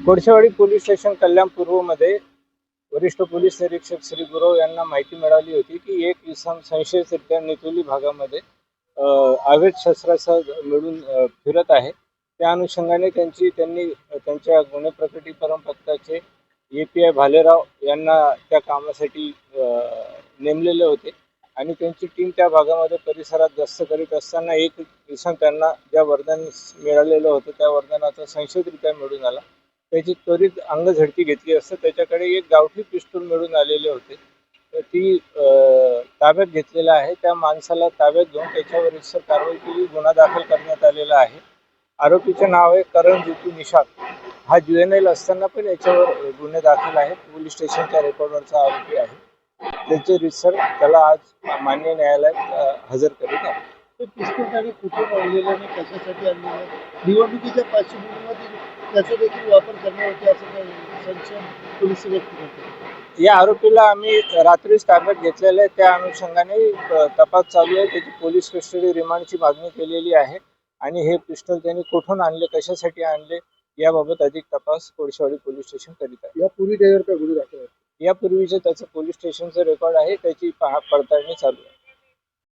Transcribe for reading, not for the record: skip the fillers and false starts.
Kolshewadi police station कल्याण पूर्व मध्ये वरिष्ठ पोलीस निरीक्षक श्री गुरव यांना माहिती मिळाली होती की एक इसम संशयितरित्या नितोली भागामध्ये अवैध शस्त्रासह मिळून फिरत आहे. त्या अनुषंगाने त्यांनी त्यांच्या गुन्हे प्रकटीकरण पथकाचे API भालेराव यांना त्या कामासाठी नेमलेले होते आणि त्यांची टीम त्या भागामध्ये परिसरात गस्त करीत असताना एक इसम त्यांना ज्या वरदान मिळालेलं होतं त्या वरदानाचा संशयितरित्या मिळून आला. त्याची त्वरित अंगझडती घेतली असता त्याच्याकडे एक गावठी पिस्तूल मिळून आलेले होते. तर ती ताब्यात घेतलेला आहे. त्या माणसाला ताब्यात घेऊन त्याच्यावर रितसर कारवाई केली, गुन्हा दाखल करण्यात आलेला आहे. आरोपीचे नाव आहे करण जितू निषाद. हा जुएनएल असताना पण याच्यावर गुन्हे दाखल आहेत. पोलीस स्टेशनच्या रेकॉर्डवरचा आरोपी आहे. त्याचे रितसर त्याला आज मान्य न्यायालयात हजर करीत आहे. ते पिस्तूल त्याने कुठून आणलेलं आणि कशासाठी आणलेलं आहे? निवडणुकीच्या पार्श्वभूमीवर त्याचा देखील वापर करणार होते असं संशय पोलीस व्यक्त करतात. या आरोपीला आम्ही रात्रीच ताब्यात घेतलेलं आहे. त्या अनुषंगाने तपास चालू आहे. त्याची पोलीस कस्टडी रिमांडची मागणी केलेली आहे आणि हे पिस्टल त्यांनी कुठून आणले, कशासाठी आणले याबाबत अधिक तपास कोळशेवाडी पोलीस स्टेशन करीत आहे. यापूर्वी त्यावर काय गुन्हे दाखल आहेत? यापूर्वीचे त्याचं पोलीस स्टेशनचं रेकॉर्ड आहे, त्याची पडताळणी चालू आहे.